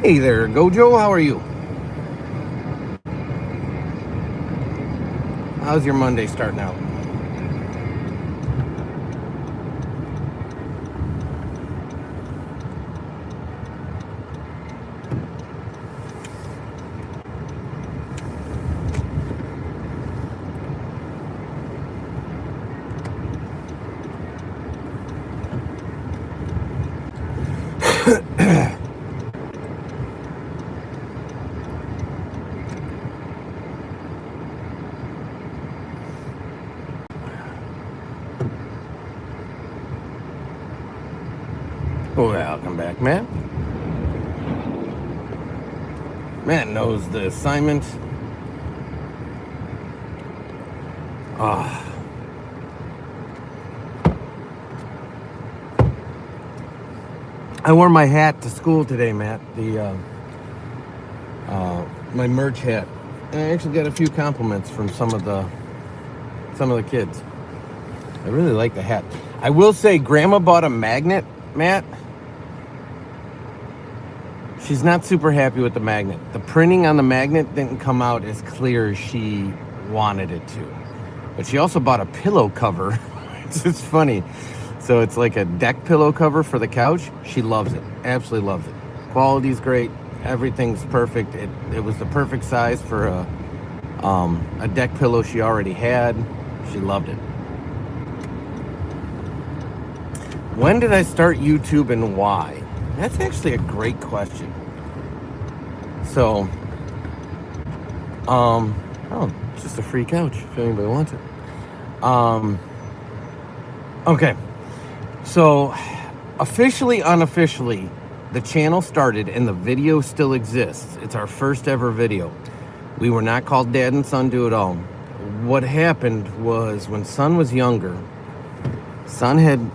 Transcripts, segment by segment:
Hey there, Gojo. How are you? How's your Monday starting out? Welcome back, Matt. Matt knows the assignment. I wore my hat to school today, Matt. My merch hat. And I actually got a few compliments from some of the kids. I really like the hat. I will say, Grandma bought a magnet, Matt. She's not super happy with the magnet. The printing on the magnet didn't come out as clear as she wanted it to. But she also bought a pillow cover. It's just funny. So it's like a deck pillow cover for the couch. She loves it. Absolutely loves it. Quality's great. Everything's perfect. It was the perfect size for a deck pillow she already had. She loved it. When did I start YouTube and why? That's actually a great question. So, it's just a free couch if anybody wants it. Okay. So, officially, unofficially, the channel started and the video still exists. It's our first ever video. We were not called Dad and Son Do It All. What happened was when Son was younger,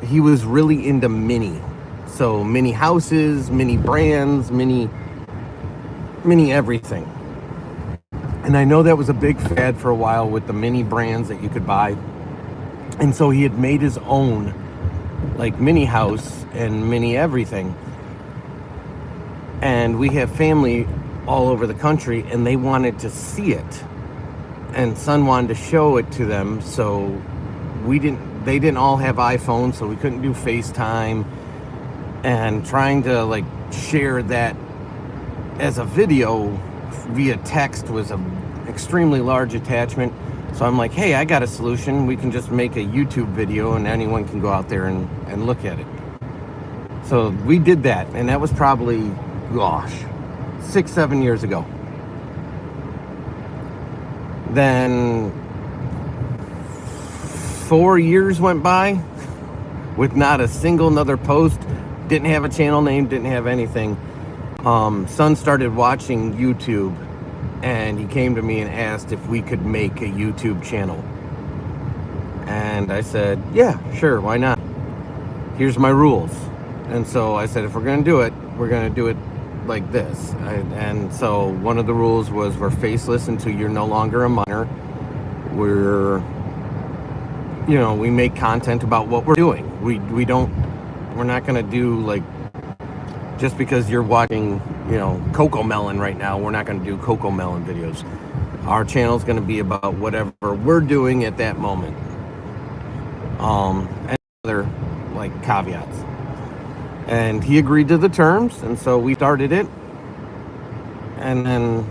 he was really into mini. So mini houses, mini brands, mini everything. And I know that was a big fad for a while with the mini brands that you could buy. And so he had made his own like mini house and mini everything. And we have family all over the country and they wanted to see it. And Son wanted to show it to them, so they didn't all have iPhones, so we couldn't do FaceTime. And trying to like share that as a video via text was an extremely large attachment. So I'm like, hey, I got a solution. We can just make a YouTube video and anyone can go out there and look at it. So we did that, and that was probably, 6-7 years ago. Then 4 years went by with not a single another post. Didn't have a channel name, didn't have anything. Son started watching YouTube and he came to me and asked if we could make a YouTube channel. And I said, yeah, sure, why not? Here's my rules. And so I said, if we're gonna do it, we're gonna do it like this. And so one of the rules was we're faceless until you're no longer a minor. We make content about what we're doing. We're not going to do like, just because you're watching, Coco Melon right now, we're not going to do Coco Melon videos. Our channel's going to be about whatever we're doing at that moment. And other like caveats. And he agreed to the terms, and so we started it. And then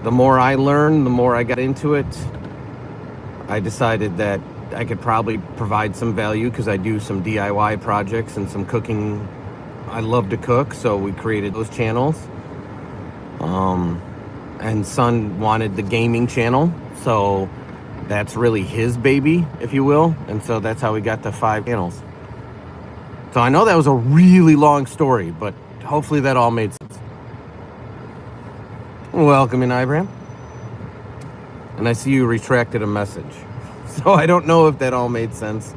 the more I learned, the more I got into it, I decided that I could probably provide some value because I do some DIY projects and some cooking. I love to cook, so we created those channels. And Son wanted the gaming channel, so that's really his baby, if you will. And so that's how we got to 5 channels. So I know that was a really long story, but hopefully that all made sense. Welcome in, Ibrahim. And I see you retracted a message. So I don't know if that all made sense,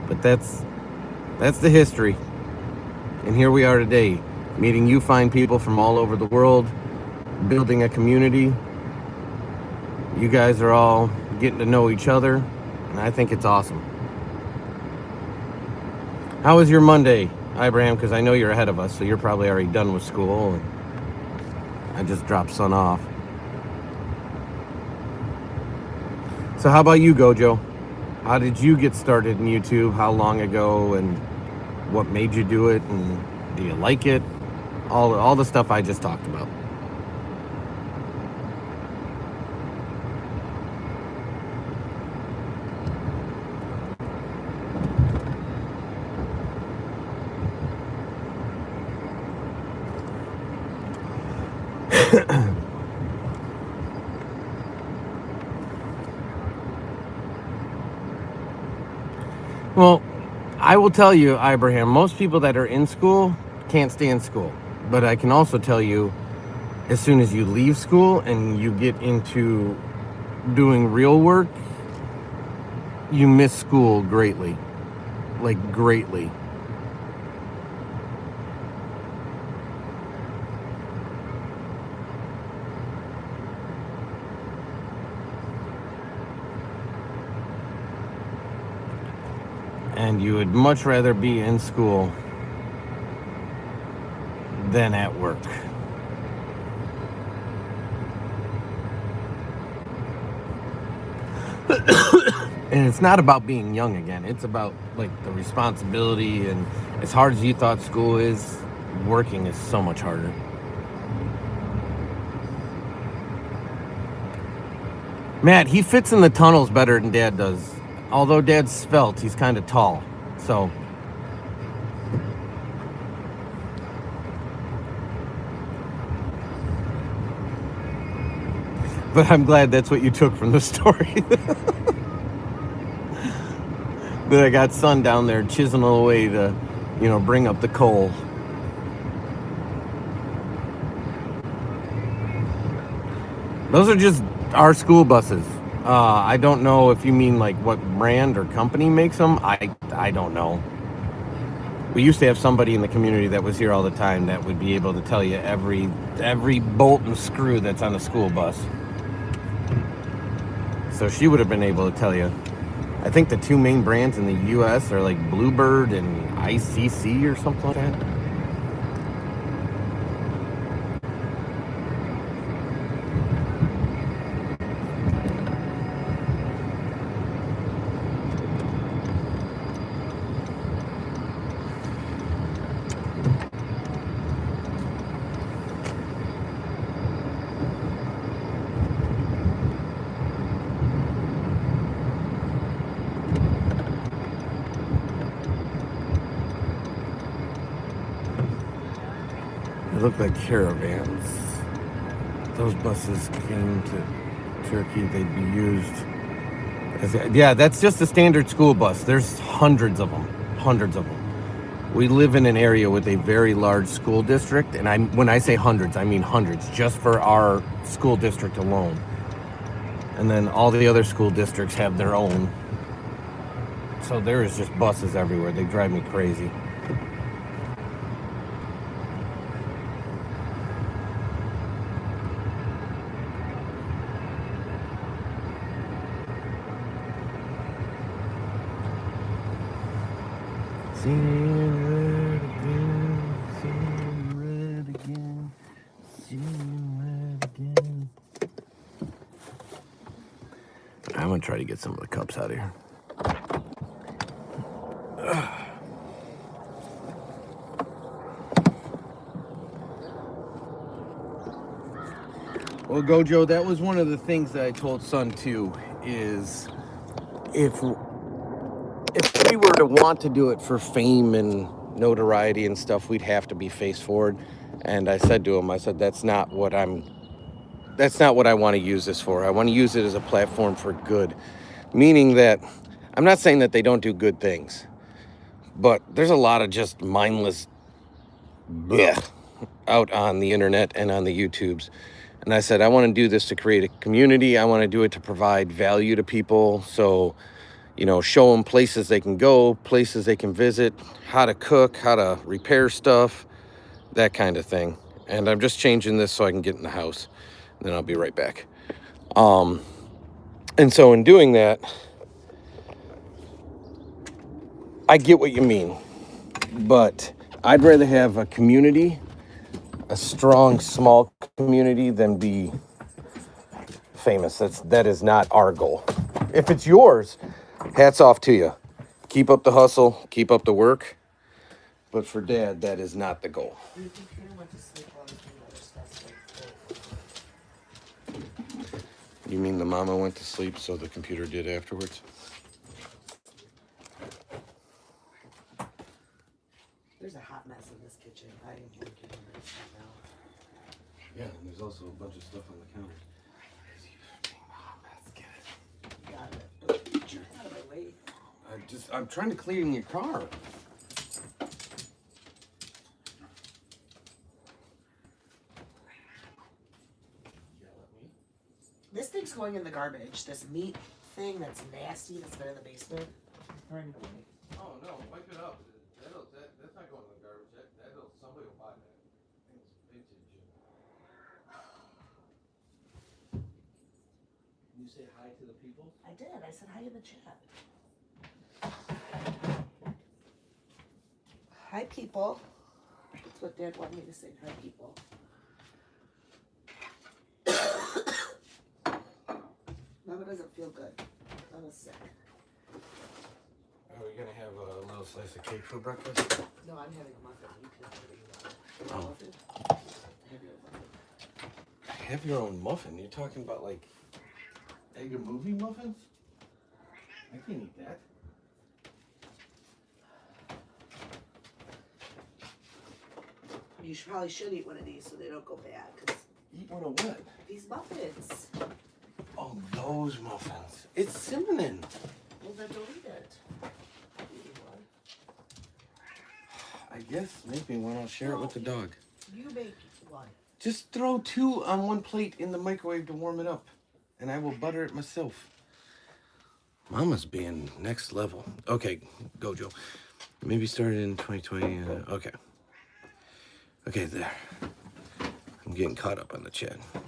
but that's the history. And here we are today, meeting you fine people from all over the world, building a community. You guys are all getting to know each other, and I think it's awesome. How was your Monday, Ibrahim? Because I know you're ahead of us, so you're probably already done with school. I just dropped Son off. So how about you, Gojo? How did you get started in YouTube? How long ago, and what made you do it, and do you like it? All the stuff I just talked about. Well, I will tell you, Abraham, most people that are in school can't stay in school. But I can also tell you, as soon as you leave school and you get into doing real work, you miss school greatly. Like, greatly. And you would much rather be in school than at work. And it's not about being young again. It's about, like, the responsibility, and as hard as you thought school is, working is so much harder. Matt, he fits in the tunnels better than Dad does. Although Dad's svelte, he's kind of tall. So, but I'm glad that's what you took from the story. That I got Son down there chiseling away to, bring up the coal. Those are just our school buses. I don't know if you mean like what brand or company makes them. I don't know. We used to have somebody in the community that was here all the time that would be able to tell you every bolt and screw that's on a school bus. So she would have been able to tell you. I think the two main brands in the U.S. are like Bluebird and ICC or something like that. They look like caravans. Those buses came to Turkey, they'd be used yeah, that's just a standard school bus. There's hundreds of them. We live in an area with a very large school district, and when I say hundreds, I mean hundreds, just for our school district alone. And then all the other school districts have their own. So there is just buses everywhere. They drive me crazy. Seeing red again, seeing red again, seeing red again. I'm gonna try to get some of the cups out of here. Well, Gojo, that was one of the things that I told Son too, is if we were to want to do it for fame and notoriety and stuff, we'd have to be face forward. And I said to him, that's not what I want to use this for. I want to use it as a platform for good. Meaning that I'm not saying that they don't do good things, but there's a lot of just mindless bleh out on the internet and on the YouTubes. And I said, I want to do this to create a community. I want to do it to provide value to people. So, show them places they can go, places they can visit, how to cook, how to repair stuff, that kind of thing. And I'm just changing this so I can get in the house. And then I'll be right back. And so in doing that, I get what you mean. But I'd rather have a community a strong small community than be famous. That is not our goal. If it's yours, hats off to you. Keep up the hustle, keep up the work. But for Dad, that is not the goal. Your computer went to sleep while I was doing other stuff. So You mean the mama went to sleep, so the computer did afterwards? there's a hot mess in this kitchen. I am working on this now. Yeah, and there's also a bunch of stuff on the counter. Get it. Got it. Jerk out of my way. I'm trying to clean your car. This thing's going in the garbage. This meat thing that's nasty that's been in the basement. Throwing it away. Oh no, wipe it up. That's not going in the garbage. Somebody will buy that. It's vintage. You say hi to the people? I did. I said hi in the chat. Hi, people. That's what Dad wanted me to say. Hi, people. Mama doesn't feel good. Mama's sick. Are we gonna have a little slice of cake for breakfast? No, I'm having a muffin. You can have whatever you want. Oh. Muffin? Have your own muffin. Have your own muffin? You're talking about like egg and movie muffins? I can't eat that. You probably should eat one of these so they don't go bad. Cause Eat one of what? these muffins. Oh, those muffins. It's cinnamon. Well, then don't eat it. I'll eat one. I guess maybe when I'll share it with the dog. You make one. Just throw 2 on one plate in the microwave to warm it up, and I will butter it myself. Mama's being next level. Okay, Gojo. Maybe started in 2020. Okay. Okay, there. I'm getting caught up on the chat. Okay.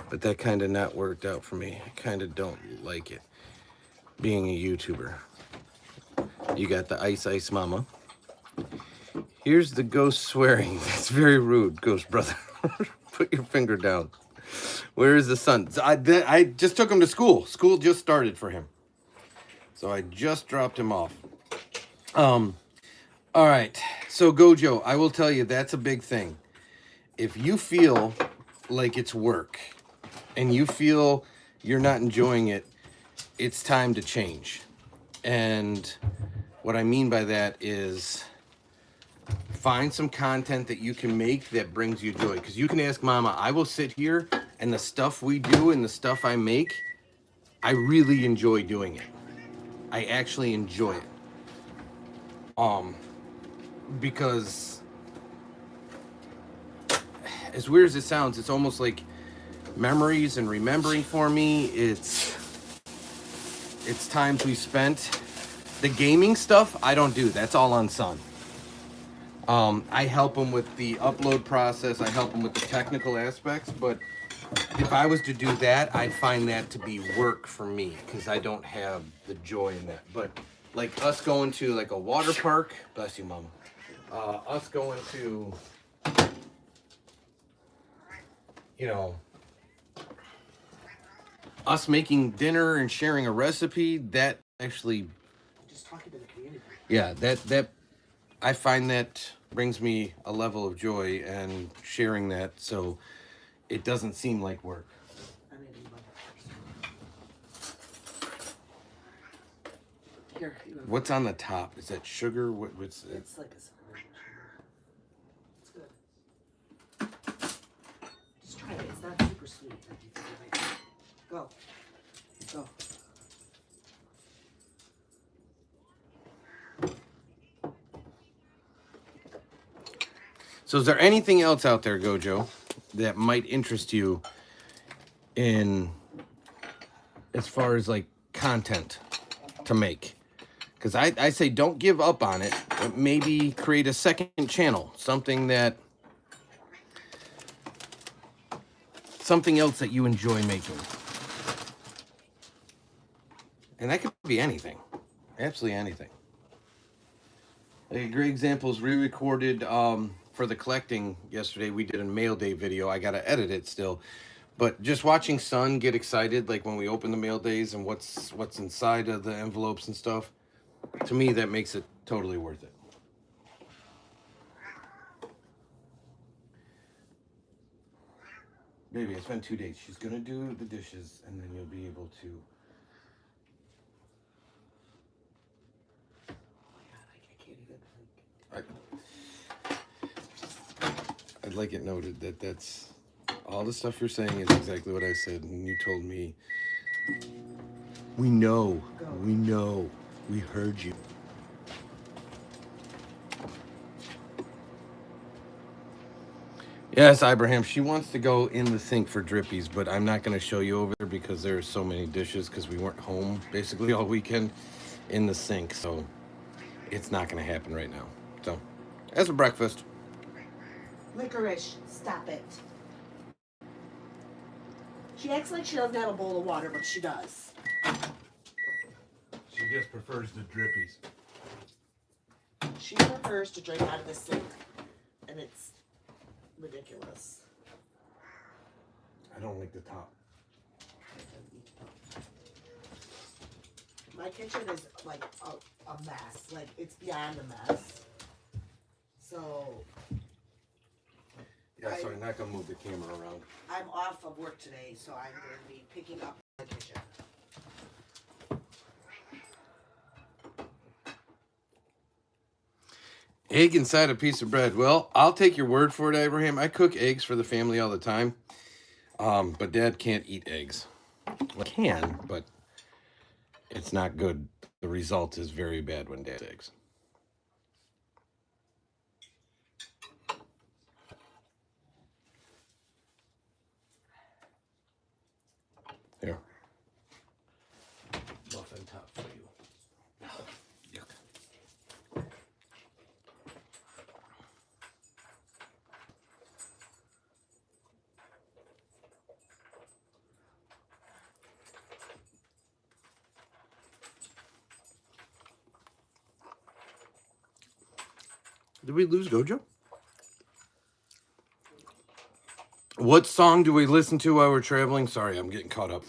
But that kind of not worked out for me. I kind of don't like it. Being a YouTuber. You got the Ice Mama. Here's the ghost swearing. That's very rude, ghost brother. Put your finger down. Where is the son? So I just took him to school. School just started for him. So I just dropped him off. All right. So Gojo, I will tell you that's a big thing. If you feel like it's work and you feel you're not enjoying it, it's time to change. And what I mean by that is find some content that you can make that brings you joy. Because you can ask Mama, I will sit here and the stuff we do and the stuff I make, I really enjoy doing it. I actually enjoy it. Because as weird as it sounds, it's almost like memories and remembering for me. It's times we spent. The gaming stuff, I don't do. That's all on Son. I help him with the upload process. I help him with the technical aspects. But if I was to do that, I find that to be work for me because I don't have the joy in that. But like us going to like a water park, bless you, Mama. Us going to, you know, us making dinner and sharing a recipe, that actually, Just talking to the community. yeah, that I find that brings me a level of joy and sharing that, so it doesn't seem like work. I made a muffin first. Here, you want What's on the top? Is that sugar? What's it? It's like a cinnamon sugar. It's good. Just try it. It's not super sweet. Like you think it might be. Go. Go. So is there anything else out there, Gojo, that might interest you in as far as like content to make? Because I say don't give up on it, but maybe create a second channel, something else that you enjoy making. And that could be anything, absolutely anything. Like a great example is re-recorded for the collecting yesterday, we did a mail day video. I got to edit it still. But just watching Son get excited, like when we open the mail days and what's inside of the envelopes and stuff, to me, that makes it totally worth it. Baby, I spent 2 days. She's going to do the dishes, and then you'll be able to... I'd like it noted that that's all the stuff you're saying is exactly what I said, and you told me, we know, we heard you. Yes, Ibrahim, she wants to go in the sink for drippies, but I'm not going to show you over there because there are so many dishes because we weren't home basically all weekend in the sink, so it's not going to happen right now. So, as a breakfast. Licorice, stop it. She acts like she doesn't have a bowl of water, but she does. She just prefers the drippies. She prefers to drink out of the sink, and it's ridiculous. I don't like the top. My kitchen is like a mess. Like, it's beyond a mess. So... Yeah, sorry, not going to move the camera around. I'm off of work today, so I'm going to be picking up the kitchen. Egg inside a piece of bread. Well, I'll take your word for it, Abraham. I cook eggs for the family all the time. But Dad can't eat eggs. Well, can, but it's not good. The result is very bad when Dad eats eggs. Here. Muffin top for you. Oh, yuck. Did we lose Gojo? What song do we listen to while we're traveling? Sorry, I'm getting caught up.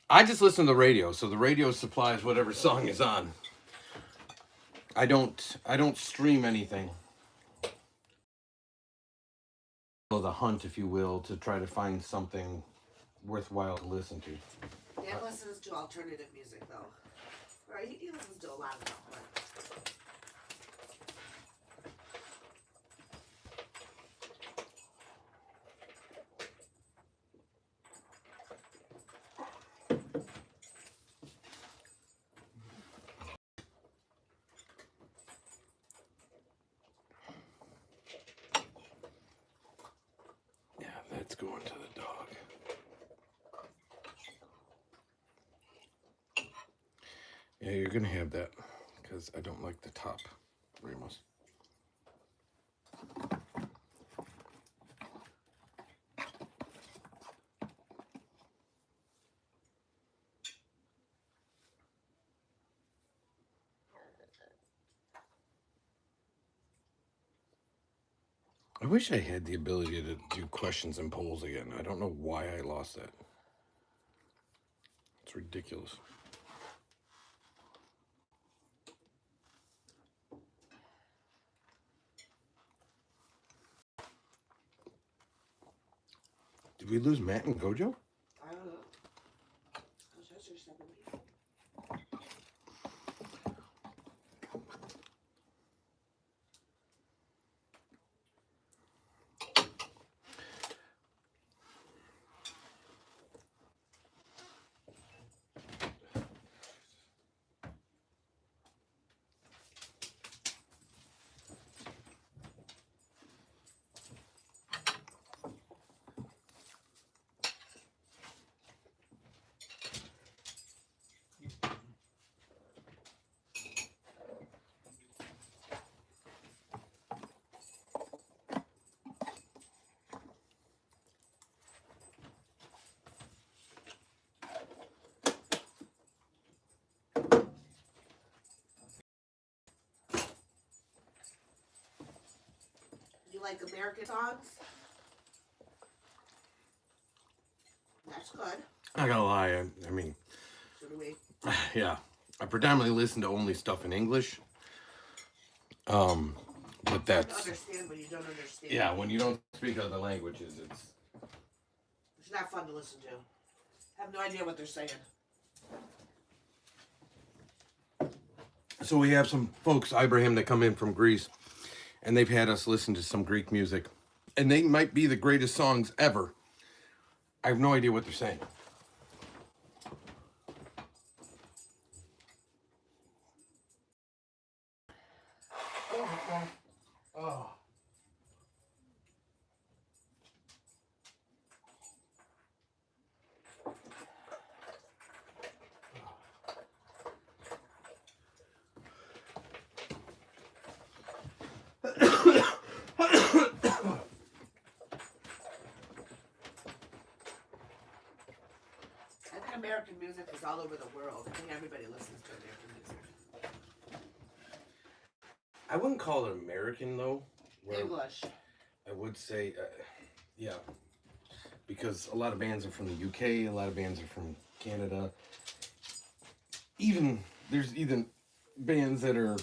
I just listen to the radio, so the radio supplies whatever song is on. I don't stream anything. The hunt, if you will, to try to find something worthwhile to listen to. Dad listens to alternative music, though. Right? He listens to a lot of stuff, but... That's going to the dog. Yeah, you're gonna have that because I don't like the top, Ramos. I wish I had the ability to do questions and polls again. I don't know why I lost that. It's ridiculous. Did we lose Matt and Gojo? I don't know. That's your 7 weeks. like American songs. That's good. I gotta lie. I mean, So do we. yeah. I predominantly listen to only stuff in English. But It's hard to that's understand when you don't understand. yeah. When you don't speak other languages, It's not fun to listen to. I have no idea what they're saying. So we have some folks, Ibrahim, that come in from Greece, and they've had us listen to some Greek music, and they might be the greatest songs ever. I have no idea what they're saying. Oh. I think American music is all over the world. I think everybody listens to American music. I wouldn't call it American, though. English. I would say, yeah, because a lot of bands are from the UK, a lot of bands are from Canada. There's even bands that are,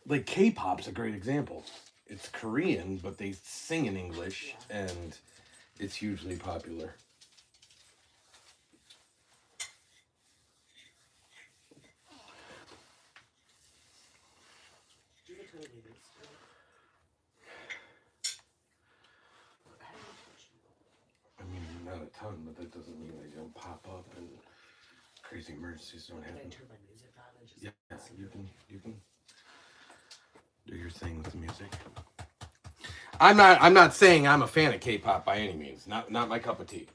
like K-pop's a great example. It's Korean, but they sing in English, and it's hugely popular. I mean, not a ton, but that doesn't mean they don't pop up and crazy emergencies don't Can I happen. turn my music on and just Yeah, you can do your thing with the music. I'm not saying I'm a fan of K-pop by any means. Not my cup of tea.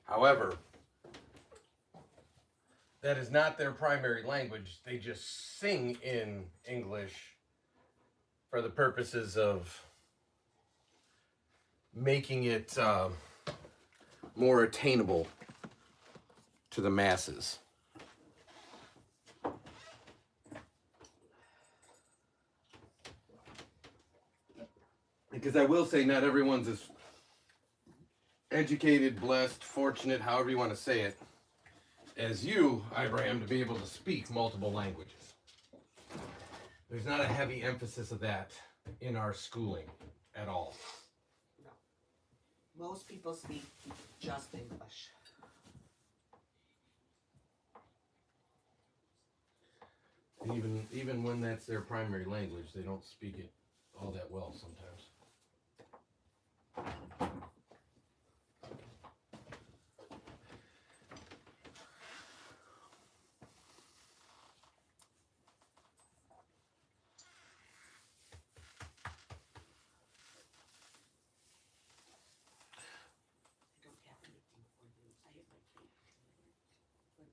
However, that is not their primary language. They just sing in English for the purposes of making it more attainable to the masses. Because I will say, not everyone's as educated, blessed, fortunate, however you want to say it, as you, Ibrahim, to be able to speak multiple languages. There's not a heavy emphasis of that in our schooling at all. No. Most people speak just English. Even when that's their primary language, they don't speak it all that well sometimes.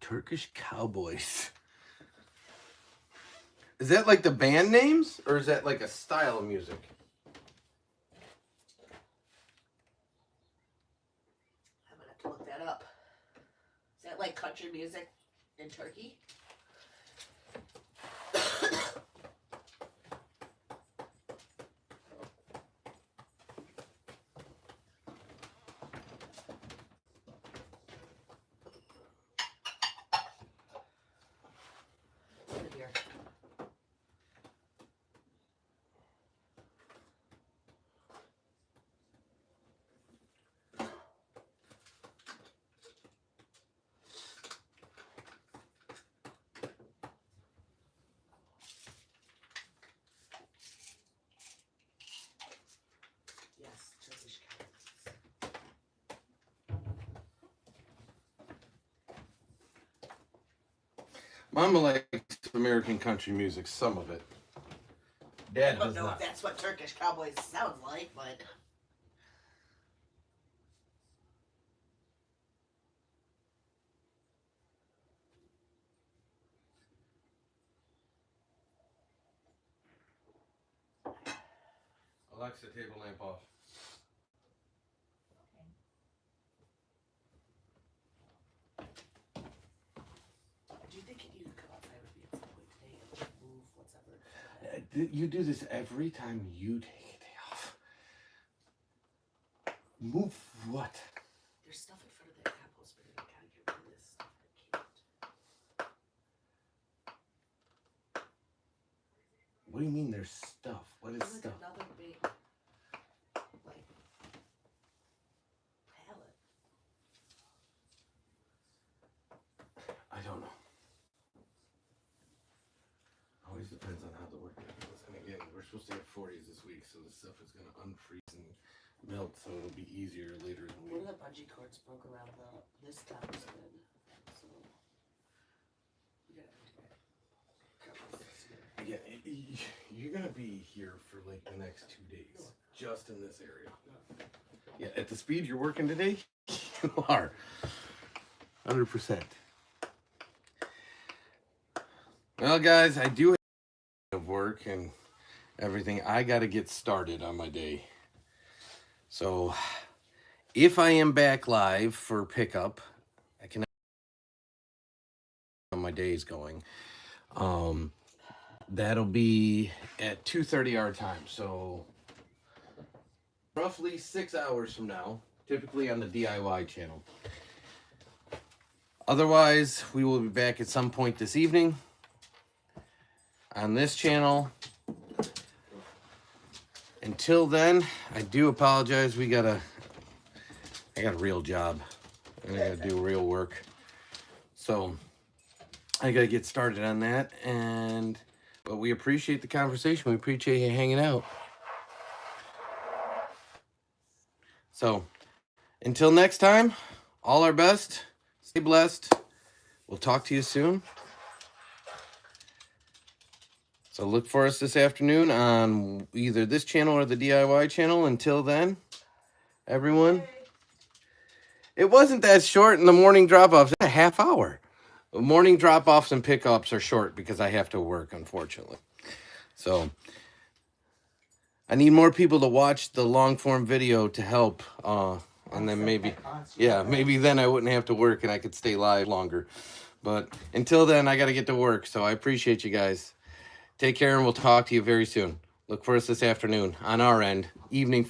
Turkish Cowboys. Is that like the band names, or is that like a style of music? I'm gonna have to look that up. Is that like country music in Turkey? Here. Yes, Turkish Cowboys. Mama likes American country music, some of it. Dad I don't does know if not. that's what Turkish Cowboys sounds like, but Alexa, table lamp off. do you think you could come outside with me at some point today and move what's ever? You do this every time you take a day off. Move what? There's stuff in front of that compost bin. I gotta get rid of this stuff. I can't. What do you mean there's stuff? What is There's stuff? like another big, like, pallet. I don't know. Always depends on how the work goes. And again, we're supposed to have 40s this week, so the stuff is going to unfreeze and melt, so it'll be easier later in the One week. of the bungee cords broke around this compost bin. So, we gotta cover this here. Yeah, you're going to be here for like the next 2 days, just in this area. Yeah, at the speed you're working today, you are. 100%. Well, guys, I do have work and everything. I got to get started on my day. So, if I am back live for pickup, I can how my day is going. That'll be at 2:30 our time. So, roughly 6 hours from now, typically on the DIY channel. Otherwise, we will be back at some point this evening on this channel. Until then, I do apologize. I got a real job and I gotta do real work. So I gotta get started on that. But we appreciate the conversation. We appreciate you hanging out. So until next time, all our best. Stay blessed. We'll talk to you soon. So look for us this afternoon on either this channel or the DIY channel. Until then, everyone. It wasn't that short in the morning drop-offs. A half hour. Morning drop-offs and pickups are short because I have to work, unfortunately. So I need more people to watch the long-form video to help. And then maybe, yeah, maybe then I wouldn't have to work and I could stay live longer. But until then, I got to get to work. So I appreciate you guys. Take care, and we'll talk to you very soon. Look for us this afternoon on our end, evening for